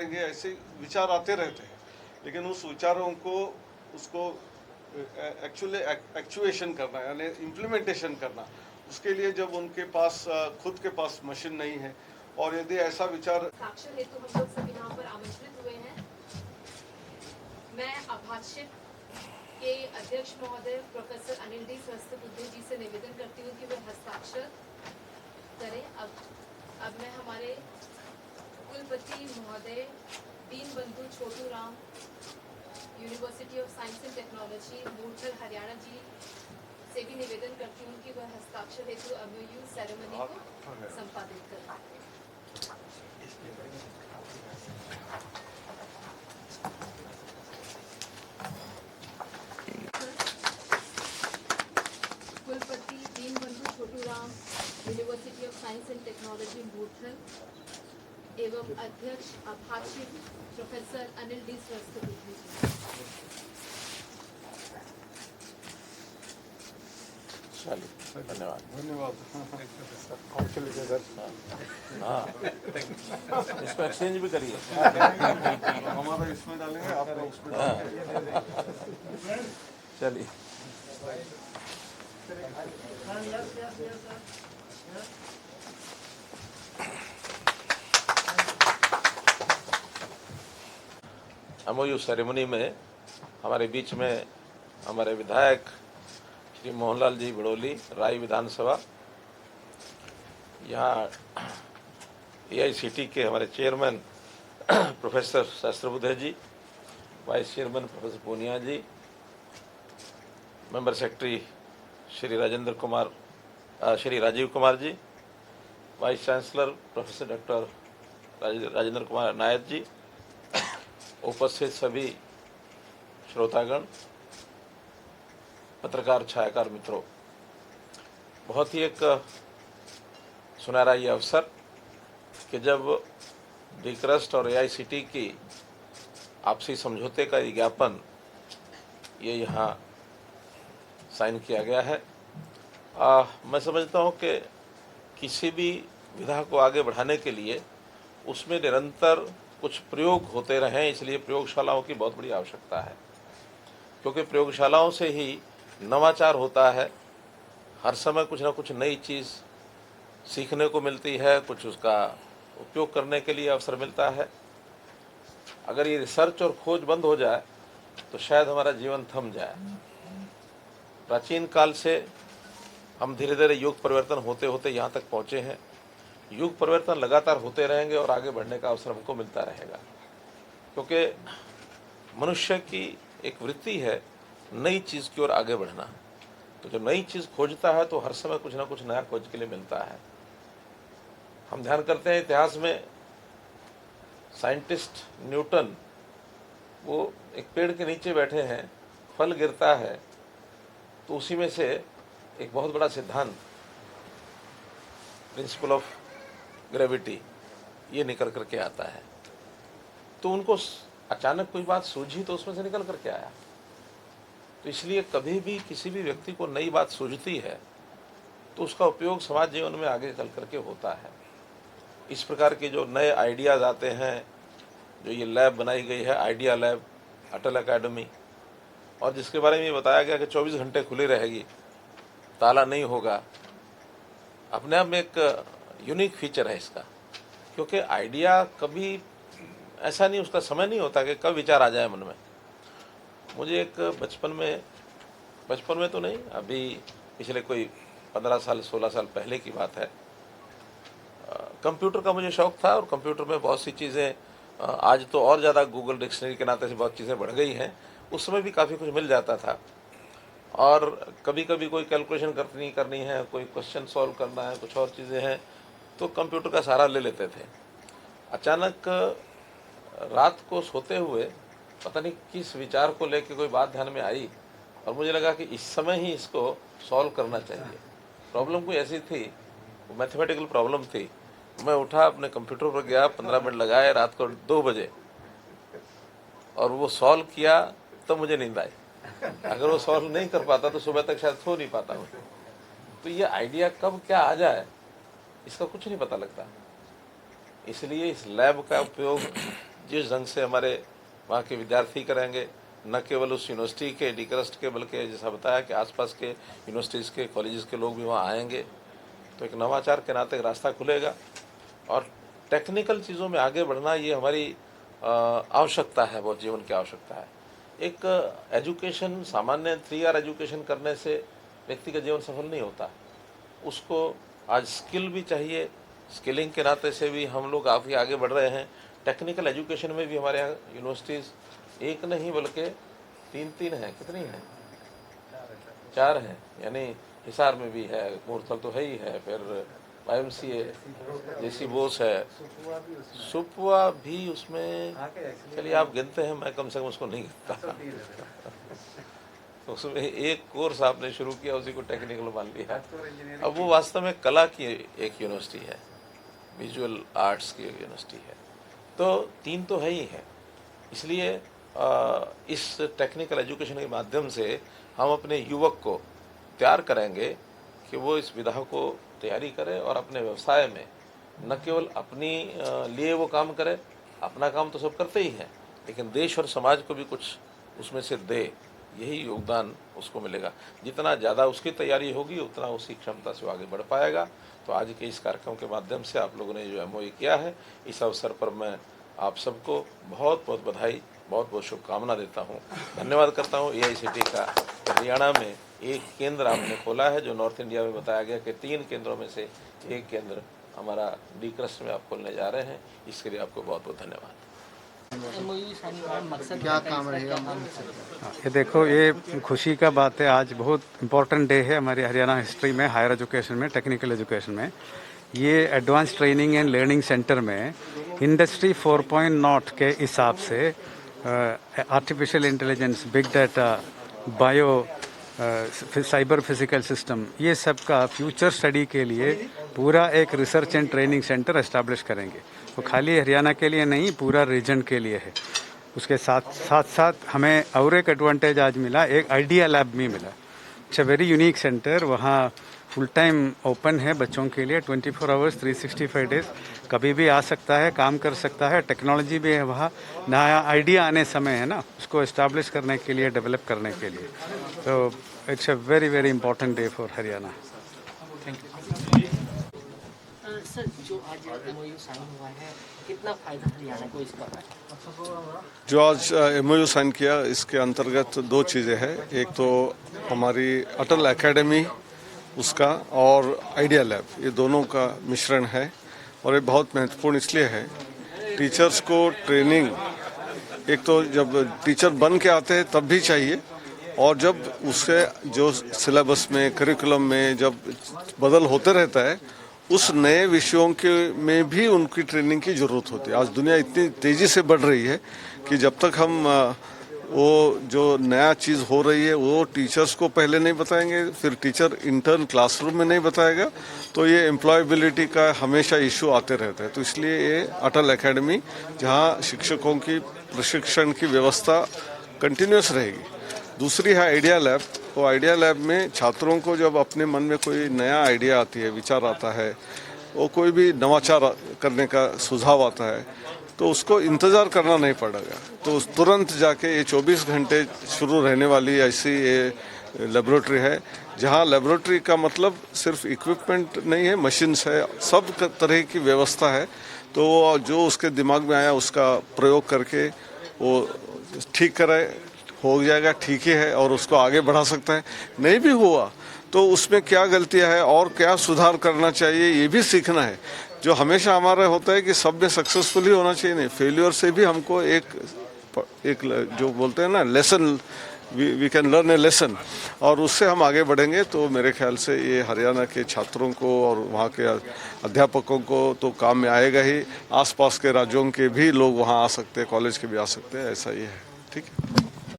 ऐसे विचार आते रहते हैं, लेकिन उस विचारों को उसको एक्चुअली एक्चुएशन करना यानी इम्प्लीमेंटेशन करना, उसके लिए जब उनके पास खुद के पास मशीन नहीं है और यदि ऐसा विचार साक्षर हेतु हम लोग सभी यहाँ पर आमंत्रित हुए हैं। मैं अभाषित के अध्यक्ष महोदय प्रोफेसर अनिल डी सहस्त्रबुद्धे जी से निवेदन करती हूँ कि वे हस्ताक्षर करें। अब मैं हमारे कुलपति महोदय Deenbandhu Chhotu Ram university of science and technology Murthal Haryana ji से भी निवेदन करती हूँ कि वह हस्ताक्षर हेतु एमओयू सेरेमनी को संपादित करें। कुलपति Deenbandhu Chhotu Ram university of science and technology Murthal एवं अध्यक्ष अभाषित प्रोफेसर अनिल डी सहस्त्रबुद्धे जी। चलिए, धन्यवाद। धन्यवाद। हाँ, इसको एक्सचेंज भी करिए। हमारा इसमें डालेंगे, आपका उसमें डालेंगे। चलिए, एमओयू सेरेमनी में हमारे बीच में हमारे विधायक श्री मोहनलाल जी बड़ोली, राय विधानसभा, यहाँ एआईसीटी के हमारे chairman professor Sahasrabudhe ji, vice chairman professor Punia ji, member secretary Shri Rajiv Kumar ji, vice chancellor professor doctor Rajendra Kumar Nayak ji, उपस्थित सभी श्रोतागण, पत्रकार छायाकार मित्रों, बहुत ही एक सुनहरा ये अवसर कि जब डिक्रस्ट और एआईसीटी की आपसी समझौते का ज्ञापन ये यहाँ साइन किया गया है। मैं समझता हूँ कि किसी भी विधा को आगे बढ़ाने के लिए उसमें निरंतर कुछ प्रयोग होते रहें, इसलिए प्रयोगशालाओं की बहुत बड़ी आवश्यकता है, क्योंकि प्रयोगशालाओं से ही नवाचार होता है। हर समय कुछ ना कुछ नई चीज़ सीखने को मिलती है, कुछ उसका उपयोग करने के लिए अवसर मिलता है। अगर ये रिसर्च और खोज बंद हो जाए तो शायद हमारा जीवन थम जाए। प्राचीन काल से हम धीरे धीरे युग परिवर्तन होते होते यहाँ तक पहुँचे हैं। युग परिवर्तन लगातार होते रहेंगे और आगे बढ़ने का अवसर हमको मिलता रहेगा, क्योंकि मनुष्य की एक वृत्ति है नई चीज़ की ओर आगे बढ़ना। तो जो नई चीज़ खोजता है तो हर समय कुछ ना कुछ नया खोज के लिए मिलता है। हम ध्यान करते हैं इतिहास में साइंटिस्ट न्यूटन, वो एक पेड़ के नीचे बैठे हैं, फल गिरता है तो उसी में से एक बहुत बड़ा सिद्धांत प्रिंसिपल ऑफ ग्रेविटी ये निकल करके आता है। तो उनको अचानक कोई बात सूझी तो उसमें से निकल करके आया। तो इसलिए कभी भी किसी भी व्यक्ति को नई बात सूझती है तो उसका उपयोग समाज जीवन में आगे चल करके होता है। इस प्रकार के जो नए आइडियाज़ आते हैं, जो ये लैब बनाई गई है आइडिया लैब अटल अकेडमी, और जिसके बारे में ये बताया गया कि 24 घंटे खुली रहेगी, ताला नहीं होगा, अपने आप में एक यूनिक फीचर है इसका। क्योंकि आइडिया कभी ऐसा नहीं, उसका समय नहीं होता कि कब विचार आ जाए मन में। मुझे एक बचपन में तो नहीं, अभी पिछले कोई 15 साल 16 साल पहले की बात है, कंप्यूटर का मुझे शौक़ था और कंप्यूटर में बहुत सी चीज़ें, आज तो और ज़्यादा गूगल डिक्शनरी के नाते से बहुत चीज़ें बढ़ गई हैं, उस समय भी काफ़ी कुछ मिल जाता था। और कभी कभी कोई कैलकुलेशन करनी है, कोई क्वेश्चन सॉल्व करना है, कुछ और चीज़ें हैं, तो कंप्यूटर का सहारा ले लेते थे। अचानक रात को सोते हुए पता नहीं किस विचार को लेकर कोई बात ध्यान में आई और मुझे लगा कि इस समय ही इसको सॉल्व करना चाहिए। प्रॉब्लम कोई ऐसी थी, मैथमेटिकल प्रॉब्लम थी। मैं उठा, अपने कंप्यूटर पर गया, 15 मिनट लगाए रात को 2 बजे, और वो सॉल्व किया तो मुझे नींद आई। अगर वो सॉल्व नहीं कर पाता तो सुबह तक शायद सो नहीं पाता हूँ। तो ये आइडिया कब क्या आ जाए इसका कुछ नहीं पता लगता। इसलिए इस लैब का उपयोग जिस ढंग से हमारे वहाँ के विद्यार्थी करेंगे, न केवल उस यूनिवर्सिटी के डिक्रस्ट के, बल्कि जैसा बताया कि आसपास के यूनिवर्सिटीज़ के कॉलेजेस के लोग भी वहाँ आएंगे, तो एक नवाचार के नाते एक रास्ता खुलेगा। और टेक्निकल चीज़ों में आगे बढ़ना ये हमारी आवश्यकता है, बहुत जीवन की आवश्यकता है। एक एजुकेशन, सामान्य 3R एजुकेशन करने से व्यक्ति का जीवन सफल नहीं होता, उसको आज स्किल भी चाहिए। स्किलिंग के नाते से भी हम लोग काफ़ी आगे बढ़ रहे हैं। टेक्निकल एजुकेशन में भी हमारे यहाँ यूनिवर्सिटीज़ एक नहीं बल्कि 3 हैं। कितनी हैं? 4 हैं। यानी हिसार में भी है, मूर्थल तो है ही है, फिर YMCA, JC बोस है, सुपुआ भी उसमें। चलिए आप गिनते हैं, मैं कम से कम उसको नहीं गिनता। उसमें एक कोर्स आपने शुरू किया, उसी को टेक्निकल मान लिया। अब वो वास्तव में कला की एक यूनिवर्सिटी है, विजुअल आर्ट्स की एक यूनिवर्सिटी है। तो 3 तो है ही है। इसलिए इस टेक्निकल एजुकेशन के माध्यम से हम अपने युवक को तैयार करेंगे कि वो इस विधा को तैयारी करे और अपने व्यवसाय में न केवल अपनी लिए वो काम करे, अपना काम तो सब करते ही हैं, लेकिन देश और समाज को भी कुछ उसमें से दे, यही योगदान उसको मिलेगा। जितना ज़्यादा उसकी तैयारी होगी उतना उसी क्षमता से वो आगे बढ़ पाएगा। तो आज के इस कार्यक्रम के माध्यम से आप लोगों ने जो MOU किया है, इस अवसर पर मैं आप सबको बहुत बहुत बधाई, बहुत बहुत शुभकामना देता हूँ, धन्यवाद करता हूँ। AICTE का हरियाणा में एक केंद्र आपने खोला है, जो नॉर्थ इंडिया में बताया गया कि 3 केंद्रों में से एक केंद्र हमारा डिक्रस्ट में आप खोलने जा रहे हैं। इसके लिए आपको बहुत बहुत धन्यवाद। क्या काम रहेगा? ये देखो, ये खुशी का बात है, आज बहुत इम्पोर्टेंट डे है हमारी हरियाणा हिस्ट्री में, हायर एजुकेशन में, टेक्निकल एजुकेशन में। ये advance training and learning centre में इंडस्ट्री 4.0 के हिसाब से artificial intelligence, big data, bio, cyber physical system, ये सब का फ्यूचर स्टडी के लिए पूरा एक research and training centre establish करेंगे। तो खाली हरियाणा के लिए नहीं, पूरा रीजन के लिए है। उसके साथ हमें और एक एडवांटेज आज मिला, एक आइडिया लैब भी मिला। It's a very unique centre. वहाँ फुल टाइम ओपन है बच्चों के लिए, 24 आवर्स 365 डेज, कभी भी आ सकता है, काम कर सकता है। टेक्नोलॉजी भी है वहाँ, नया आइडिया आने समय है ना, उसको इस्टेब्लिश करने के लिए, डेवलप करने के लिए। तो it's a very very important day for Haryana. Sir, जो आज MOU साइन हुआ है, कितना फायदा हरियाणा को इसका? जो आज MOU साइन किया, इसके अंतर्गत 2 चीज़ें हैं। एक तो हमारी अटल एकेडमी उसका और आइडिया लैब, ये दोनों का मिश्रण है। और ये बहुत महत्वपूर्ण इसलिए है, टीचर्स को ट्रेनिंग एक तो जब टीचर बन के आते हैं तब भी चाहिए, और जब उससे जो सिलेबस में, करिकुलम में जब बदल होते रहता है, उस नए विषयों के में भी उनकी ट्रेनिंग की ज़रूरत होती है। आज दुनिया इतनी तेज़ी से बढ़ रही है कि जब तक हम वो जो नया चीज़ हो रही है वो टीचर्स को पहले नहीं बताएंगे, फिर टीचर इंटर्न क्लासरूम में नहीं बताएगा, तो ये एम्प्लॉयबिलिटी का हमेशा इशू आते रहते हैं। तो इसलिए ये अटल एकेडमी, जहाँ शिक्षकों की प्रशिक्षण की व्यवस्था कंटिन्यूस रहेगी। दूसरी है आइडिया लैब। तो आइडिया लैब में छात्रों को जब अपने मन में कोई नया आइडिया आती है, विचार आता है, वो कोई भी नवाचार करने का सुझाव आता है, तो उसको इंतज़ार करना नहीं पड़ेगा। तो तुरंत जाके ये 24 घंटे शुरू रहने वाली ऐसी ये लेबोरेटरी है, जहाँ लेबोरेटरी का मतलब सिर्फ इक्विपमेंट नहीं है, मशीन्स है, सब तरह की व्यवस्था है। तो जो उसके दिमाग में आया उसका प्रयोग करके वो ठीक करे, हो जाएगा, ठीक ही है, और उसको आगे बढ़ा सकता है। नहीं भी हुआ तो उसमें क्या गलतियां है और क्या सुधार करना चाहिए, ये भी सीखना है। जो हमेशा हमारा होता है कि सब में सक्सेसफुल ही होना चाहिए, नहीं, फेल्योर से भी हमको एक जो बोलते हैं ना, lesson, we can learn a lesson, और उससे हम आगे बढ़ेंगे। तो मेरे ख्याल से ये हरियाणा के छात्रों को और वहाँ के अध्यापकों को तो काम में आएगा ही, आसपास के राज्यों के भी लोग वहाँ आ सकते हैं, कॉलेज के भी आ सकते हैं, ऐसा ही है। ठीक है।